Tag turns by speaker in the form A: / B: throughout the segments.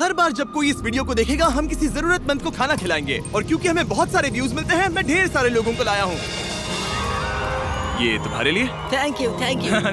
A: हर बार जब कोई इस वीडियो को देखेगा हम किसी जरूरतमंद को खाना खिलाएंगे, और क्योंकि हमें बहुत सारे व्यूज मिलते हैं मैं ढेर सारे लोगों को लाया हूँ। ये तुम्हारे लिए।
B: Thank you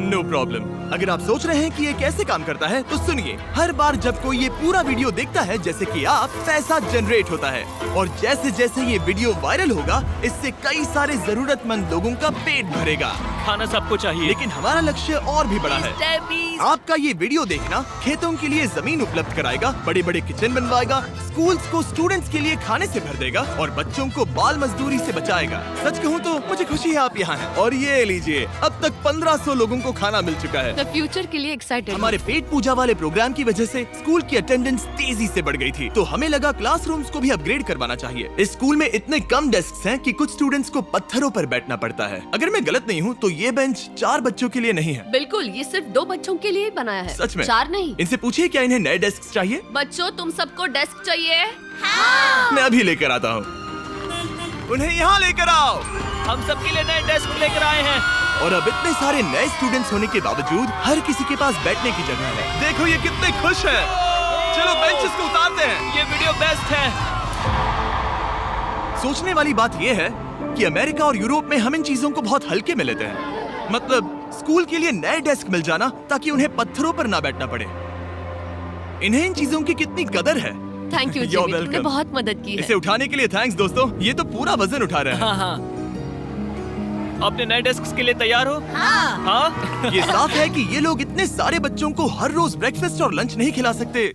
A: know problem. अगर आप सोच रहे हैं कि ये कैसे काम करता है तो सुनिए, हर बार जब कोई ये पूरा वीडियो देखता है जैसे कि आप, पैसा जनरेट होता है, और जैसे जैसे ये वीडियो वायरल होगा इससे कई सारे जरूरतमंद लोगों का पेट भरेगा।
C: खाना सबको चाहिए,
A: लेकिन हमारा लक्ष्य और भी बड़ा है। आपका ये वीडियो देखना खेतों के लिए जमीन उपलब्ध कराएगा, बड़े बड़े किचन बनवाएगा, स्कूल्स को स्टूडेंट्स के लिए खाने से भर देगा और बच्चों को बाल मजदूरी से बचाएगा। सच कहूँ तो मुझे खुशी है आप यहाँ हैं। और ये लीजिए, अब तक 1500 लोगों को खाना मिल चुका है।
D: फ्यूचर के लिए एक्साइटेड।
A: हमारे पेट पूजा वाले प्रोग्राम की वजह से स्कूल की अटेंडेंस तेजी से बढ़ गई थी, तो हमें लगा क्लासरूम्स को भी अपग्रेड करवाना चाहिए। इस स्कूल में इतने कम डेस्क हैं कि कुछ स्टूडेंट्स को पत्थरों पर बैठना पड़ता है। अगर मैं गलत नहीं हूँ तो ये बेंच 4 बच्चों के लिए नहीं है।
D: बिल्कुल, ये सिर्फ 2 बच्चों के लिए बनाया है।
A: सच में?
D: 4 नहीं।
A: इनसे पूछिए क्या इन्हें नए डेस्क चाहिए।
D: बच्चों, तुम सबको डेस्क चाहिए?
A: मैं अभी लेकर आता हूँ। उन्हें यहाँ लेकर आओ।
C: हम सबके लिए नए डेस्क लेकर आए हैं।
A: और अब इतने सारे नए स्टूडेंट्स होने के बावजूद हर किसी के पास बैठने की जगह है। देखो ये कितने खुश हैं। चलो बेंचेस को उतारते हैं।
C: ये वीडियो बेस्ट है।
A: सोचने वाली बात ये है कि अमेरिका और यूरोप में हम इन चीजों को बहुत हल्के में लेते हैं। मतलब स्कूल के लिए नए डेस्क मिल जाना ताकि उन्हें पत्थरों पर ना बैठना पड़े। इन्हें इन चीजों की कितनी कदर है।
D: थैंक यू
A: You're
D: जिमी, तुमने
A: welcome।
D: बहुत मदद की है।
A: इसे उठाने के लिए थैंक्स दोस्तों। ये तो पूरा वजन उठा रहे हैं।
C: हाँ हाँ। अपने नए डेस्क के लिए तैयार हो? हाँ।
A: ये साफ है कि ये लोग इतने सारे बच्चों को हर रोज ब्रेकफास्ट और लंच नहीं खिला सकते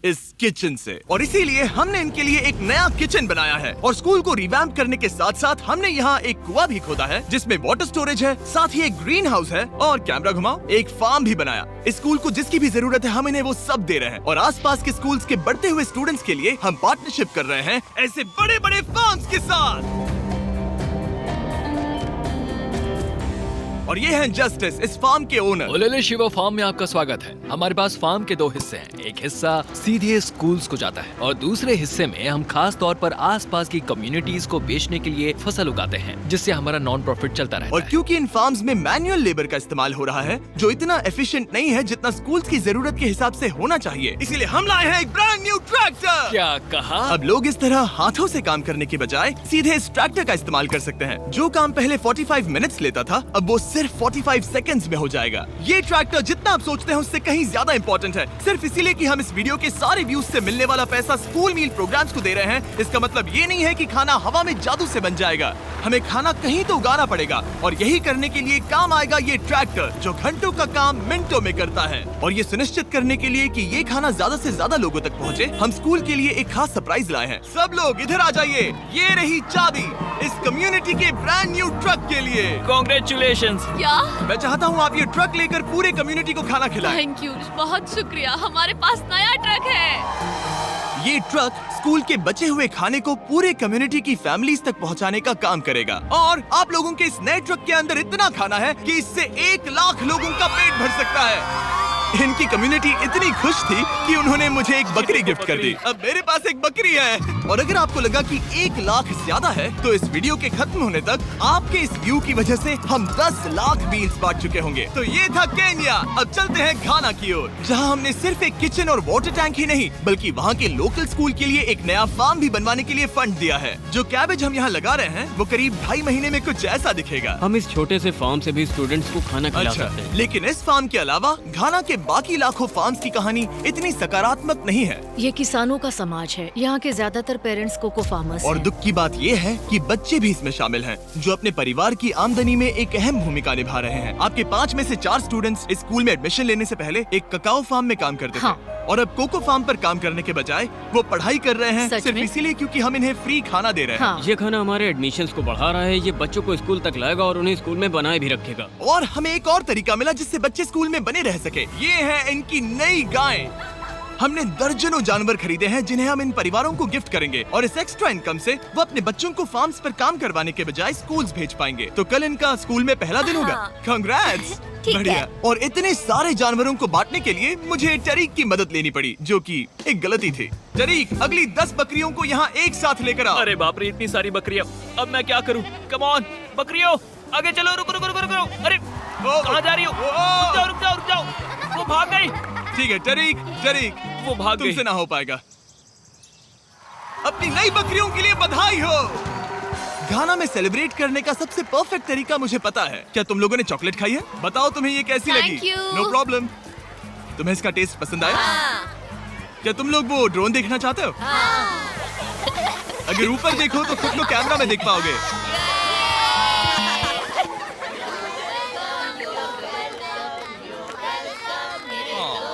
A: इस किचन से, और इसीलिए हमने इनके लिए एक नया किचन बनाया है। और स्कूल को रिवैम्प करने के साथ साथ हमने यहाँ एक कुआं भी खोदा है जिसमें वाटर स्टोरेज है, साथ ही एक ग्रीन हाउस है, और कैमरा घुमाओ, एक फार्म भी बनाया। इस स्कूल को जिसकी भी जरूरत है हम इन्हें वो सब दे रहे हैं। और आसपास के स्कूल्स के बढ़ते हुए स्टूडेंट्स के लिए हम पार्टनरशिप कर रहे हैं ऐसे बड़े बड़े फार्म्स के साथ। और ये हैं जस्टिस, इस फार्म के ओनर।
E: ओलेले शिवा फार्म में आपका स्वागत है। हमारे पास फार्म के 2 हिस्से हैं। एक हिस्सा सीधे स्कूल्स को जाता है और दूसरे हिस्से में हम खास तौर पर आसपास की कम्युनिटीज को बेचने के लिए फसल उगाते हैं, जिससे हमारा नॉन प्रॉफिट चलता रहता
A: और
E: है।
A: क्योंकि इन फार्म्स में मैनुअल लेबर का इस्तेमाल हो रहा है जो इतना एफिशिएंट नहीं है जितना स्कूल्स की जरूरत के हिसाब से होना चाहिए, इसीलिए हम लाए हैं एक ब्रांड न्यू ट्रैक्टर।
E: क्या कहा?
A: अब लोग इस तरह हाथों से काम करने के बजाय सीधे इस ट्रैक्टर का इस्तेमाल कर सकते हैं। जो काम पहले 45 मिनट्स लेता था अब वो सिर्फ 45 सेकंड्स में हो जाएगा। ये ट्रैक्टर जितना आप सोचते हैं उससे कहीं ज्यादा इंपॉर्टेंट है। सिर्फ इसीलिए कि हम इस वीडियो के सारे व्यूज से मिलने वाला पैसा स्कूल मील प्रोग्राम्स को दे रहे हैं, इसका मतलब ये नहीं है कि खाना हवा में जादू से बन जाएगा। हमें खाना कहीं तो उगाना पड़ेगा, और यही करने के लिए काम आएगा ये ट्रैक्टर जो घंटों का काम मिनटों में करता है। और ये सुनिश्चित करने के लिए कि ये खाना ज्यादा से ज्यादा लोगों तक पहुँचे, हम स्कूल के लिए एक खास सरप्राइज लाए हैं। सब लोग इधर आ जाइए, ये रही चाबी इस कम्युनिटी के ब्रांड न्यू ट्रक के लिए।
C: कांग्रेचुलेशंस।
D: क्या?
A: मैं चाहता हूँ आप ये ट्रक लेकर पूरे कम्युनिटी को खाना खिलाएं।
D: थैंक यू, बहुत शुक्रिया। हमारे पास नया ट्रक है।
A: ये ट्रक स्कूल के बचे हुए खाने को पूरे कम्युनिटी की फैमिलीज तक पहुंचाने का काम करेगा। और आप लोगों के इस नए ट्रक के अंदर इतना खाना है कि इससे 1 लाख लोगों का पेट भर सकता है। इनकी कम्युनिटी इतनी खुश थी कि उन्होंने मुझे एक बकरी गिफ्ट कर दी। अब मेरे पास एक बकरी है। और अगर आपको लगा कि 1 लाख ज्यादा है तो इस वीडियो के खत्म होने तक आपके इस व्यू की वजह से हम 10 लाख मील्स बांट चुके होंगे। तो ये था केन्या। अब चलते हैं घाना की ओर, जहां हमने सिर्फ एक किचन और वाटर टैंक ही नहीं बल्कि वहां के लोकल स्कूल के लिए एक नया फार्म भी बनवाने के लिए फंड दिया है। जो कैबेज हम यहाँ लगा रहे हैं वो करीब 2.5 महीने में कुछ ऐसा दिखेगा।
F: हम इस छोटे से फार्म से भी स्टूडेंट्स को खाना खिला
A: अच्छा,
F: सकते हैं।
A: लेकिन इस फार्म के अलावा घाना के बाकी लाखों फार्म्स की कहानी इतनी सकारात्मक नहीं है।
G: ये किसानों का समाज है। यहाँ के ज्यादातर पेरेंट्स कोको फार्मर्स
A: और
G: हैं।
A: दुख की बात ये है कि बच्चे भी इसमें शामिल हैं, जो अपने परिवार की आमदनी में एक अहम भूमिका निभा रहे हैं। आपके 5 में से 4 स्टूडेंट्स इस स्कूल में एडमिशन लेने से पहले एक ककाओ फार्म में काम करते
G: हाँ।
A: थे, और अब कोको फार्म पर काम करने के बजाय वो पढ़ाई कर रहे हैं
G: सच
A: सिर्फ
G: में?
A: इसीलिए क्योंकि हम इन्हें फ्री खाना दे रहे हैं।
G: हाँ।
F: ये खाना हमारे एडमिशन्स को बढ़ा रहा है। ये बच्चों को स्कूल तक लाएगा और उन्हें स्कूल में बनाए भी रखेगा।
A: और हमें एक और तरीका मिला जिससे बच्चे स्कूल में बने रह सके। ये है इनकी नई गायें। हमने दर्जनों जानवर खरीदे हैं जिन्हें हम इन परिवारों को गिफ्ट करेंगे, और इस एक्स्ट्रा इनकम से वो अपने बच्चों को फार्म्स पर काम करवाने के बजाय स्कूल्स भेज पाएंगे। तो कल इनका स्कूल में पहला दिन होगा। कांग्रेट्स।
D: ठीक
A: बढ़िया।
D: है।
A: और इतने सारे जानवरों को बांटने के लिए मुझे टरीक की मदद लेनी पड़ी, जो कि एक गलती थी। टरीक, अगली 10 बकरियों को यहाँ एक साथ लेकर आओ।
C: अरे बाप रे, इतनी सारी बकरियां। अब मैं क्या करूं? कम ऑन बकरियों, आगे चलो। रुको रुको रुको रुको। अरे कहाँ जा रही हो? रुक जाओ रुक जाओ रुक जाओ। वो भाग गई।
A: ठीक है टरीक
C: वो भाग गई।
A: तुमसे ना हो पाएगा। अपनी नई बकरियों के लिए बधाई हो। घाना में सेलिब्रेट करने का सबसे परफेक्ट तरीका मुझे पता है। क्या तुम लोगों ने चॉकलेट खाई है? बताओ तुम्हें ये कैसी
D: Thank
A: लगी?
D: you.
A: No problem. तुम्हें इसका टेस्ट पसंद आया? क्या तुम लोग वो ड्रोन देखना चाहते हो? अगर ऊपर देखो तो खुद को कैमरा में देख पाओगे।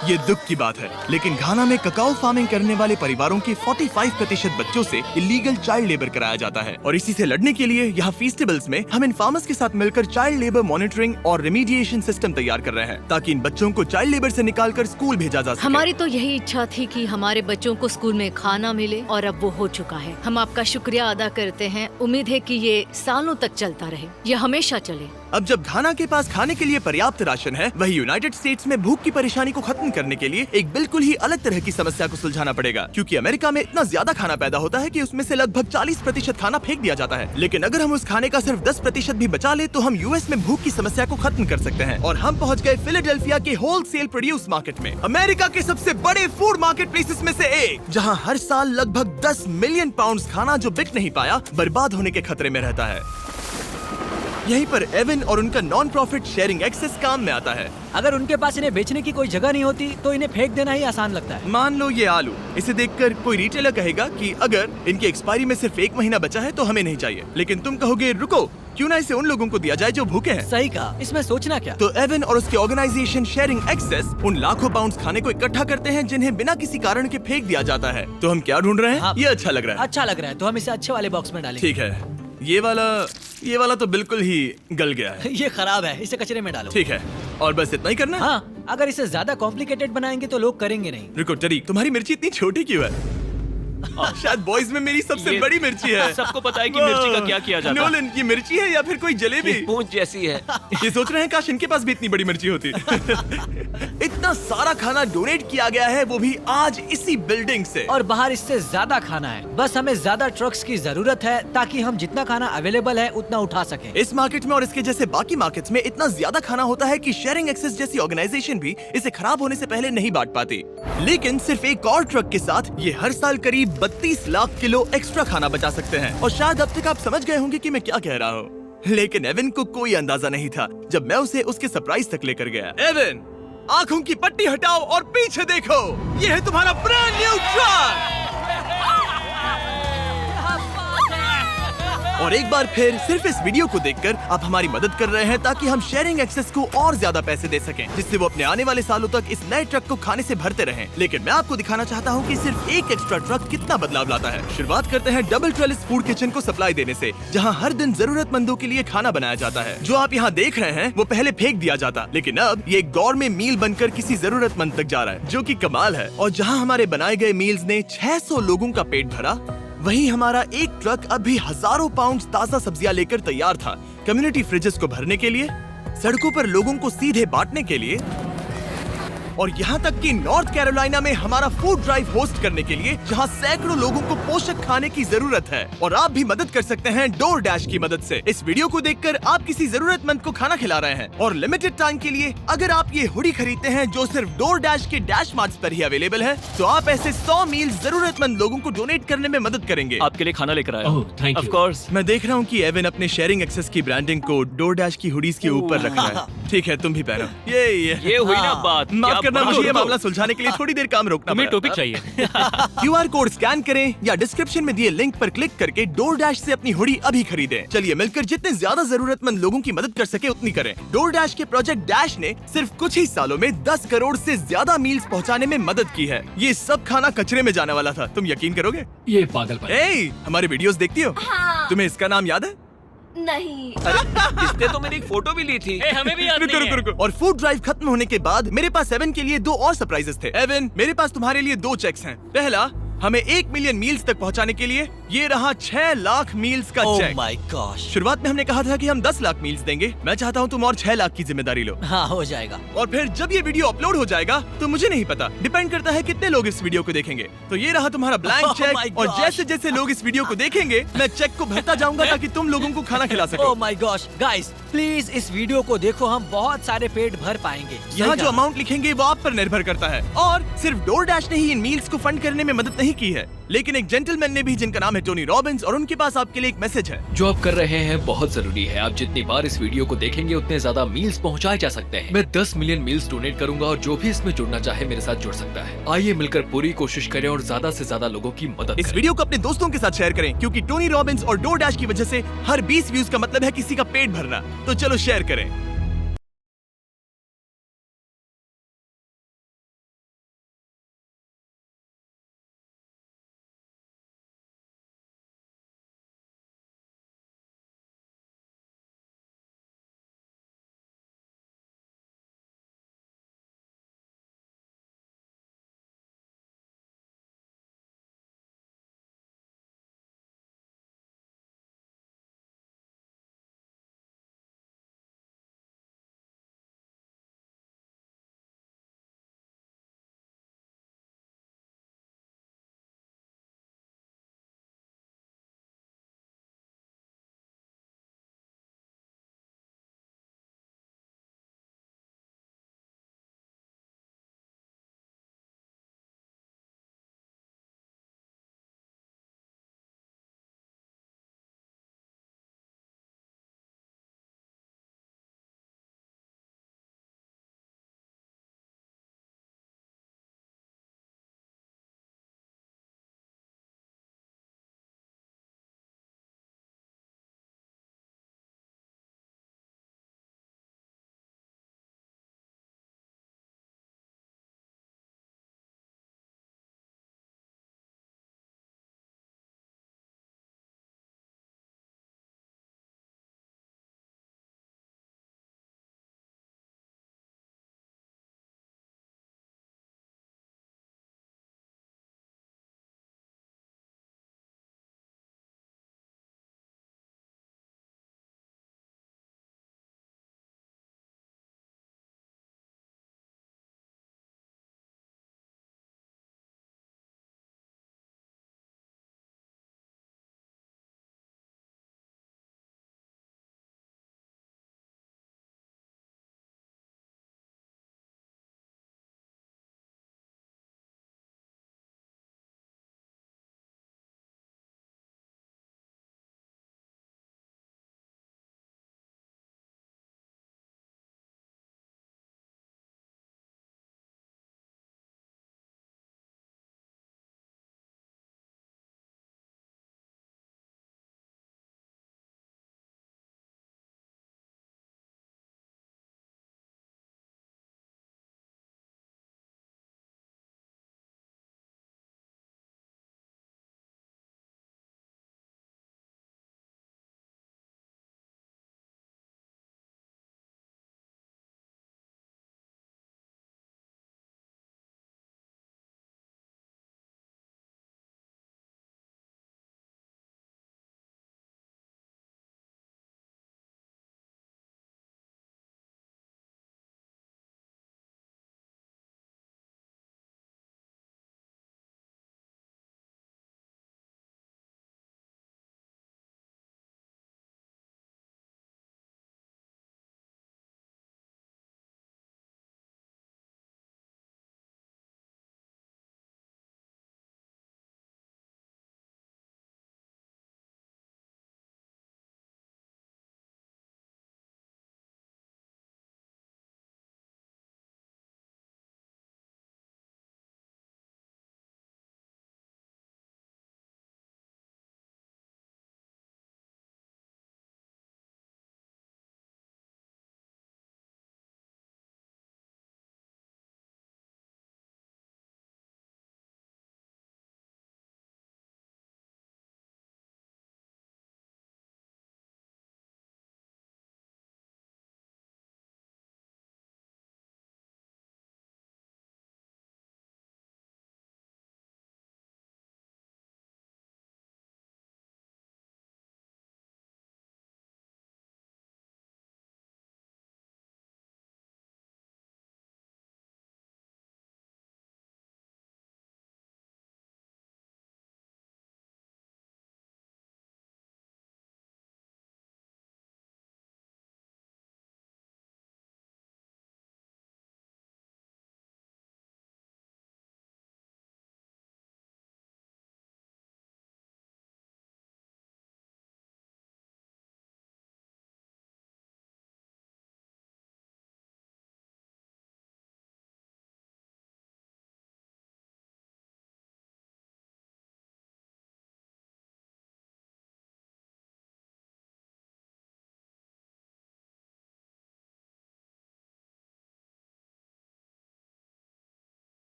A: ये दुख की बात है, लेकिन घाना में ककाओ फार्मिंग करने वाले परिवारों के 45% बच्चों से इलीगल चाइल्ड लेबर कराया जाता है और इसी से लड़ने के लिए यहाँ फेस्टिवल्स में हम इन फार्मर्स के साथ मिलकर चाइल्ड लेबर मॉनिटरिंग और रेमीडिएशन सिस्टम तैयार कर रहे हैं ताकि इन बच्चों को चाइल्ड लेबर से निकालकर स्कूल भेजा जा सके।
G: हमारी तो यही इच्छा थी कि हमारे बच्चों को स्कूल में खाना मिले और अब वो हो चुका है। हम आपका शुक्रिया अदा करते हैं। उम्मीद है कि ये सालों तक चलता रहे, ये हमेशा चले।
A: अब जब घाना के पास खाने के लिए पर्याप्त राशन है, वही यूनाइटेड स्टेट्स में भूख की परेशानी को खत्म करने के लिए एक बिल्कुल ही अलग तरह की समस्या को सुलझाना पड़ेगा, क्योंकि अमेरिका में इतना ज्यादा खाना पैदा होता है कि उसमें से लगभग 40% खाना फेंक दिया जाता है। लेकिन अगर हम उस खाने का सिर्फ 10% भी बचा ले तो हम यूएस में भूख की समस्या को खत्म कर सकते हैं। और हम पहुंच गए फिलाडेल्फिया के होलसेल प्रोड्यूस मार्केट में, अमेरिका के सबसे बड़े फूड मार्केट प्लेसेस में से एक, जहां हर साल लगभग 10 मिलियन पाउंड खाना जो बिक नहीं पाया बर्बाद होने के खतरे में रहता है। यहीं पर एवन और उनका नॉन प्रॉफिट शेयरिंग एक्सेस काम में आता है।
B: अगर उनके पास इन्हें बेचने की कोई जगह नहीं होती तो इन्हें फेंक देना ही आसान लगता है।
A: मान लो ये आलू, इसे देखकर कोई रिटेलर कहेगा कि अगर इनकी एक्सपायरी में सिर्फ 1 महीना बचा है तो हमें नहीं चाहिए, लेकिन तुम कहोगे रुको, क्यों ना इसे उन लोगों को दिया जाए जो भूखे हैं।
B: सही कहा, इसमें सोचना क्या।
A: तो एवन और उसके ऑर्गेनाइजेशन शेयरिंग एक्सेस उन लाखों पाउंड्स खाने को इकट्ठा करते हैं जिन्हें बिना किसी कारण के फेंक दिया जाता है। तो हम क्या ढूंढ रहे हैं?
B: हाँ।
A: ये अच्छा लग रहा है।
B: अच्छा लग रहा है तो हम इसे अच्छे वाले बॉक्स में डालेंगे।
A: ठीक है, ये वाला तो बिल्कुल ही गल गया है।
B: ये खराब है, इसे कचरे में डालो।
A: ठीक है, और बस इतना ही करना है?
B: हाँ, अगर इसे ज्यादा कॉम्प्लिकेटेड बनाएंगे तो लोग करेंगे नहीं।
A: रुको टरीक, तुम्हारी मिर्ची इतनी छोटी क्यों है? शायद बॉयज में मेरी सबसे
C: ये
A: बड़ी मिर्ची है।
C: सबको पता है कि मिर्ची का क्या किया जाता है।
A: नोलन, ये मिर्ची है या फिर कोई जलेबी?
C: पूंछ जैसी है।
A: ये सोच रहे हैं काश इनके पास भी इतनी बड़ी मिर्ची होती। इतना सारा खाना डोनेट किया गया है, वो भी आज इसी बिल्डिंग से।
B: और बाहर इससे ज्यादा खाना है, बस हमें ज्यादा ट्रक्स की जरूरत है ताकि हम जितना खाना अवेलेबल है उतना उठा सकें।
A: इस मार्केट में और इसके जैसे बाकी मार्केट्स में इतना ज्यादा खाना होता है कि शेयरिंग एक्सेस जैसी ऑर्गेनाइजेशन भी इसे खराब होने से पहले नहीं बांट पाती। लेकिन सिर्फ एक और ट्रक के साथ ये हर साल करीब 32 लाख किलो एक्स्ट्रा खाना बचा सकते हैं। और शायद अब तक आप समझ गए होंगे कि मैं क्या कह रहा हूँ, लेकिन एवन को कोई अंदाजा नहीं था जब मैं उसे उसके सरप्राइज तक लेकर गया। एवन, आंखों की पट्टी हटाओ और पीछे देखो, ये है तुम्हारा ब्रांड न्यू ट्रक। और एक बार फिर सिर्फ इस वीडियो को देखकर आप हमारी मदद कर रहे हैं ताकि हम शेयरिंग एक्सेस को और ज्यादा पैसे दे सकें, जिससे वो अपने आने वाले सालों तक इस नए ट्रक को खाने से भरते रहें। लेकिन मैं आपको दिखाना चाहता हूँ कि सिर्फ एक एक्स्ट्रा ट्रक कितना बदलाव लाता है। शुरुआत करते हैं डबल ट्रेलिस फूड किचन को सप्लाई देने से, जहाँ हर दिन जरूरतमंदों के लिए खाना बनाया जाता है। जो आप यहाँ देख रहे हैं वो पहले फेंक दिया जाता, लेकिन अब ये गौरमेट मील बनकर किसी जरूरतमंद तक जा रहा है, जो कि कमाल है। और जहाँ हमारे बनाए गए मील्स ने 600 लोगों का पेट भरा, वहीं हमारा एक ट्रक अभी हजारों पाउंड ताजा सब्जियां लेकर तैयार था, कम्युनिटी फ्रिजेस को भरने के लिए, सड़कों पर लोगों को सीधे बांटने के लिए, और यहाँ तक कि नॉर्थ कैरोलिना में हमारा फूड ड्राइव होस्ट करने के लिए, जहाँ सैकड़ों लोगों को पोषक खाने की जरूरत है। और आप भी मदद कर सकते हैं डोर डैश की मदद से। इस वीडियो को देखकर आप किसी जरूरतमंद को खाना खिला रहे हैं, और लिमिटेड टाइम के लिए अगर आप ये हुडी खरीदते हैं जो सिर्फ डोर डैश के डैश मार्ट्स पर ही अवेलेबल है, तो आप ऐसे 100 मील जरूरतमंद लोगों को डोनेट करने में मदद करेंगे।
C: आपके लिए खाना लेकर आया।
F: ओह, thank you.
C: Of course.
A: मैं देख रहा हूँ कि एवन अपने शेयरिंग एक्सेस की ब्रांडिंग को डोर डैश की हुडीज के ऊपर रख रहा है। ठीक है, तुम भी पहनो। ये
C: ये हुई ना बात।
A: माफ
C: क्या
A: करना,
C: बात
A: मुझे ये
C: हो।
A: मामला सुलझाने के लिए थोड़ी देर काम रोकना
F: तुम्हें
A: पड़ा।
F: टॉपिक चाहिए।
A: QR कोड स्कैन करें या डिस्क्रिप्शन में दिए लिंक पर क्लिक करके डोर डैश से अपनी हुडी अभी खरीदें। चलिए मिलकर जितने ज्यादा जरूरतमंद लोगों की मदद कर सके उतनी करें। डोर डैश के प्रोजेक्ट डैश ने सिर्फ कुछ ही सालों में 10 करोड़ से ज्यादा मील्स पहुंचाने में मदद की है। ये सब खाना कचरे में जाने वाला था, तुम यकीन करोगे?
F: ये पागलपन।
A: ए, हमारे वीडियोस देखती हो? तुम्हें इसका नाम याद है?
D: नहीं।
C: इसने तो मेरी एक फोटो भी ली थी।
F: हमें भी याद
A: रुको रुको रुको। और फूड ड्राइव खत्म होने के बाद मेरे पास एवन के लिए 2 और सरप्राइजेस थे। एवन, मेरे पास तुम्हारे लिए 2 चेक्स हैं। पहला, हमें 1 मिलियन मील्स तक पहुंचाने के लिए, ये रहा 6 लाख मील्स का
B: ओह
A: चेक।
B: My gosh.
A: शुरुआत में हमने कहा था कि हम 10 लाख मील्स देंगे। मैं चाहता हूँ तुम और 6 लाख की जिम्मेदारी लो।
B: हाँ, हो जाएगा।
A: और फिर जब ये वीडियो अपलोड हो जाएगा तो मुझे नहीं पता, डिपेंड करता है कितने लोग इस वीडियो को देखेंगे। तो ये रहा तुम्हारा ब्लैंक
B: Oh my
A: चेक, और
B: gosh.
A: जैसे जैसे लोग इस वीडियो को देखेंगे मैं चेक को भरता जाऊंगा ताकि तुम लोगों को खाना खिला सको।
B: Oh my gosh, guys please इस वीडियो को देखो, हम बहुत सारे पेट भर पाएंगे।
A: यहाँ
B: सही
A: जो अमाउंट लिखेंगे वो आप पर निर्भर करता है। और सिर्फ डोरडैश ने ही इन मील्स को फंड करने में मदद नहीं की है, लेकिन एक जेंटलमैन ने भी जिनका नाम है टोनी रॉबिन्स, और उनके पास आपके लिए एक मैसेज है।
E: जो आप कर रहे हैं बहुत जरूरी है। आप जितनी बार इस वीडियो को देखेंगे उतने ज्यादा मील्स पहुंचाए जा सकते हैं। मैं 10 मिलियन मील्स डोनेट करूंगा और जो भी इसमें जुड़ना चाहे मेरे साथ जुड़ सकता है। आइए मिलकर पूरी कोशिश करें और ज्यादा से ज्यादा लोगों की मदद
A: इस
E: करें।
A: वीडियो को अपने दोस्तों के साथ शेयर करें, क्योंकि टोनी रॉबिन्स और डोरडैश की वजह से हर 20 व्यूज का मतलब है किसी का पेट भरना। तो चलो शेयर करें।